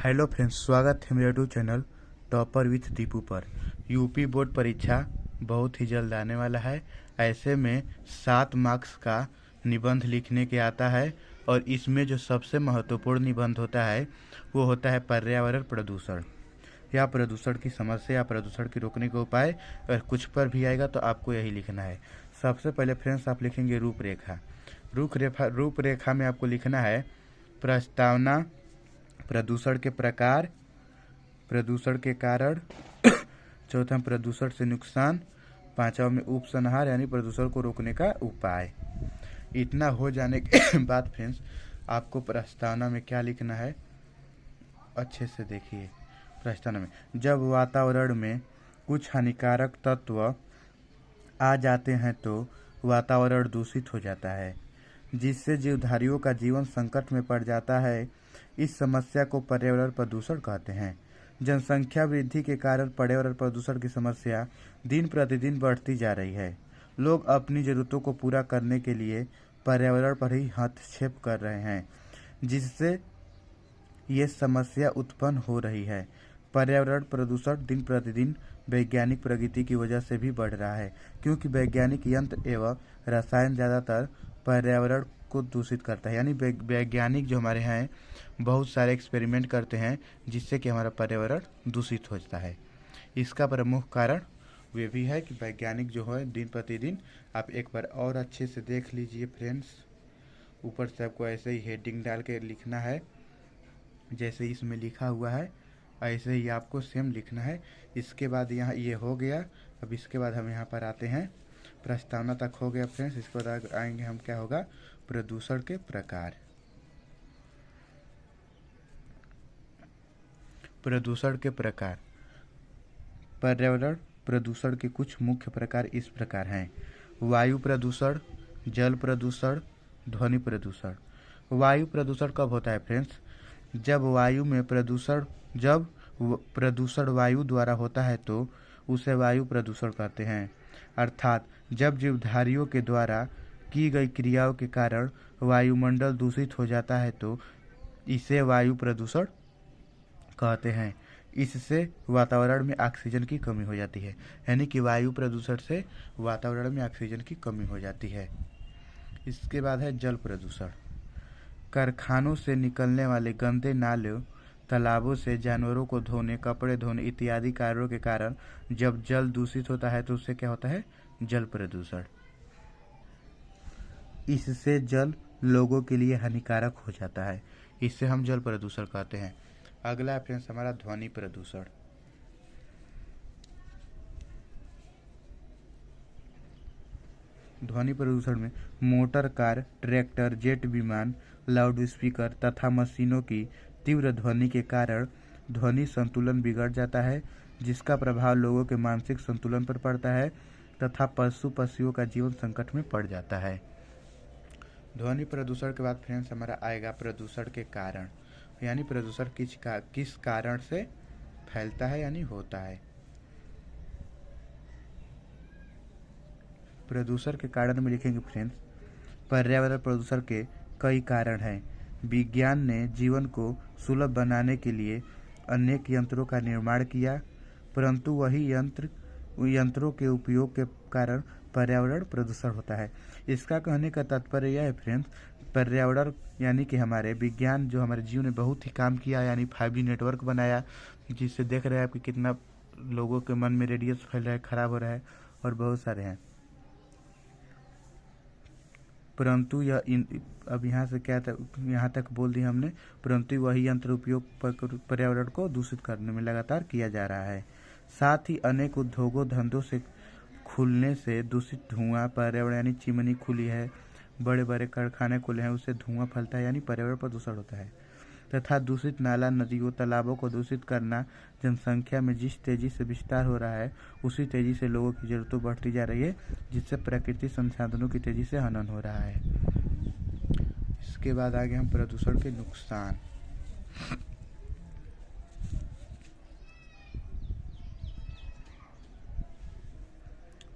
Hello friends, स्वागत है मेरे YouTube channel topper with Deepu पर। यूपी बोर्ड परीक्षा बहुत ही जल्द आने वाला है। ऐसे में 7 मार्क्स का निबंध लिखने के आता है और इसमें जो सबसे महत्वपूर्ण निबंध होता है वो होता है पर्यावरण प्रदूषण या प्रदूषण की समस्या या प्रदूषण की रोकने के उपाय। अगर कुछ पर भी आएगा तो आपको यही लिखना है। सबसे पहले फ्रेंड्स आप लिखेंगे रूपरेखा। रूपरेखा में आपको लिखना है प्रस्तावना, प्रदूषण के प्रकार, प्रदूषण के कारण, चौथा प्रदूषण से नुकसान, पांचवा में उपसंहार यानी प्रदूषण को रोकने का उपाय। इतना हो जाने के बाद फ्रेंड्स आपको प्रस्तावना में क्या लिखना है, अच्छे से देखिए। प्रस्तावना में जब वातावरण में कुछ हानिकारक तत्व आ जाते हैं तो वातावरण दूषित हो जाता है, जिससे जीवधारियों का जीवन संकट में पड़ जाता है। इस समस्या को पर्यावरण प्रदूषण कहते हैं। जनसंख्या वृद्धि के कारण पर्यावरण प्रदूषण की समस्या दिन प्रतिदिन बढ़ती जा रही है। लोग अपनी जरूरतों को पूरा करने के लिए पर्यावरण पर ही हस्तक्षेप कर रहे हैं, जिससे ये समस्या उत्पन्न हो रही है। पर्यावरण प्रदूषण दिन प्रतिदिन वैज्ञानिक प्रगति की वजह से भी बढ़ रहा है, क्योंकि वैज्ञानिक यंत्र एवं रसायन ज़्यादातर पर्यावरण को दूषित करता है। यानी वैज्ञानिक जो हमारे हैं बहुत सारे एक्सपेरिमेंट करते हैं जिससे कि हमारा पर्यावरण दूषित होता है। इसका प्रमुख कारण वे भी है कि वैज्ञानिक जो है दिन प्रतिदिन, आप एक बार और अच्छे से देख लीजिए फ्रेंड्स। ऊपर से आपको ऐसे ही हेडिंग डाल के लिखना है, जैसे इसमें लिखा हुआ है ऐसे ही आपको सेम लिखना है। इसके बाद यहाँ ये हो गया। अब इसके बाद हम यहाँ पर आते हैं, प्रस्तावना तक हो गया फ्रेंड्स। इसके बाद आएंगे हम, क्या होगा, प्रदूषण के प्रकार। प्रदूषण के प्रकार। पर्यावरण प्रदूषण के कुछ मुख्य प्रकार इस प्रकार हैं: वायु प्रदूषण, जल प्रदूषण, ध्वनि प्रदूषण। वायु प्रदूषण कब होता है फ्रेंड्स? जब प्रदूषण वायु द्वारा होता है तो उसे वायु प्रदूषण कहते हैं। अर्थात जब जीवधारियों के द्वारा की गई क्रियाओं के कारण वायुमंडल दूषित हो जाता है तो इसे वायु प्रदूषण कहते हैं। इससे वातावरण में ऑक्सीजन की कमी हो जाती है, यानी कि वायु प्रदूषण से वातावरण में ऑक्सीजन की कमी हो जाती है। इसके बाद है जल प्रदूषण। कारखानों से निकलने वाले गंदे नालों, तालाबों से जानवरों को धोने, कपड़े धोने इत्यादि कार्यों के कारण जब जल दूषित होता है तो उससे क्या होता है, जल प्रदूषण। इससे जल लोगों के लिए हानिकारक हो जाता है, इससे हम जल प्रदूषण कहते हैं। अगला फ्रेंड्स हमारा ध्वनि प्रदूषण। ध्वनि प्रदूषण में मोटर कार, ट्रैक्टर, जेट विमान, लाउडस्पीकर तथा मशीनों की तीव्र ध्वनि के कारण ध्वनि संतुलन बिगड़ जाता है, जिसका प्रभाव लोगों के मानसिक संतुलन पर पड़ता है तथा पशु पक्षियों का जीवन संकट में पड़ जाता है। ध्वनि प्रदूषण के बाद फ्रेंड्स हमारा आएगा प्रदूषण के कारण, यानी प्रदूषण किस कारण से फैलता है यानी होता है। प्रदूषण के कारण में लिखेंगे फ्रेंड्स, पर्यावरण प्रदूषण के कई कारण हैं। विज्ञान ने जीवन को सुलभ बनाने के लिए अनेक यंत्रों का निर्माण किया, परंतु वही यंत्रों के उपयोग के कारण पर्यावरण प्रदूषण होता है। इसका कहने का तात्पर्य यह है फ्रेंड्स, पर्यावरण यानी कि हमारे विज्ञान जो हमारे जीवन में बहुत ही काम किया, यानी 5G नेटवर्क बनाया, जिससे देख रहे हैं आप कि कितना लोगों के मन में रेडिएशन फैल रहा है, खराब हो रहा है, और बहुत सारे हैं। परंतु अब यहाँ से क्या यहाँ तक बोल दिया हमने, परंतु वही यंत्र उपयोग पर्यावरण को दूषित करने में लगातार किया जा रहा है। साथ ही अनेक उद्योगों धंधों से खुलने से दूषित धुआं, पर्यावरण यानी चिमनी खुली है, बड़े बड़े कारखाने खुले हैं, उससे धुआं फैलता है यानी पर्यावरण प्रदूषण होता है। तथा दूषित नाला, नदियों, तालाबों को दूषित करना। जनसंख्या में जिस तेजी से विस्तार हो रहा है उसी तेजी से लोगों की जरूरतें बढ़ती जा रही है, जिससे प्राकृतिक संसाधनों की तेजी से हनन हो रहा है। इसके बाद आगे हम प्रदूषण के नुकसान।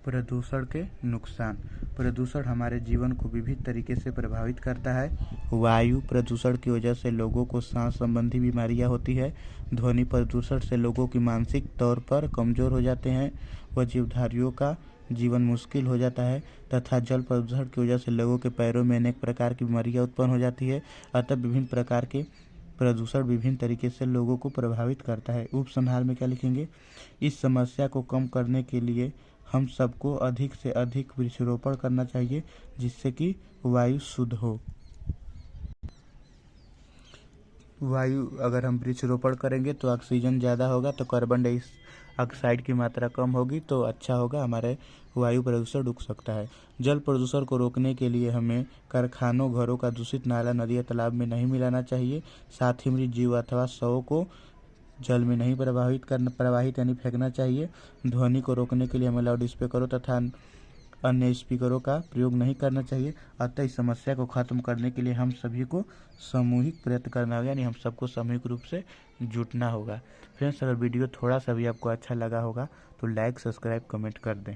प्रदूषण के नुकसान। प्रदूषण हमारे जीवन को विभिन्न तरीके से प्रभावित करता है। वायु प्रदूषण की वजह से लोगों को सांस संबंधी बीमारियां होती है। ध्वनि प्रदूषण से लोगों की मानसिक तौर पर कमज़ोर हो जाते हैं व जीवधारियों का जीवन मुश्किल हो जाता है। तथा जल प्रदूषण की वजह से लोगों के पैरों में अनेक प्रकार की बीमारियां उत्पन्न हो जाती है। अतः विभिन्न प्रकार के प्रदूषण विभिन्न तरीके से लोगों को प्रभावित करता है। उपसंहार में क्या लिखेंगे? इस समस्या को कम करने के लिए हम सबको अधिक से अधिक वृक्षारोपण करना चाहिए, जिससे कि वायु शुद्ध हो। वायु अगर हम वृक्षारोपण करेंगे तो ऑक्सीजन ज़्यादा होगा, तो कार्बन डाइऑक्साइड की मात्रा कम होगी, तो अच्छा होगा, हमारे वायु प्रदूषण रुक सकता है। जल प्रदूषण को रोकने के लिए हमें कारखानों, घरों का दूषित नाला नदी या तालाब में नहीं मिलाना चाहिए। साथ ही मृत जीव अथवा शवों को जल में नहीं प्रवाहित यानी फेंकना चाहिए। ध्वनि को रोकने के लिए हमें लाउड स्पीकरों तथा अन्य स्पीकरों का प्रयोग नहीं करना चाहिए। अतः इस समस्या को खत्म करने के लिए हम सभी को सामूहिक प्रयत्न करना होगा, यानी हम सबको सामूहिक रूप से जुटना होगा। फ्रेंड्स, अगर वीडियो थोड़ा सा भी आपको अच्छा लगा होगा तो लाइक, सब्सक्राइब, कमेंट कर दें।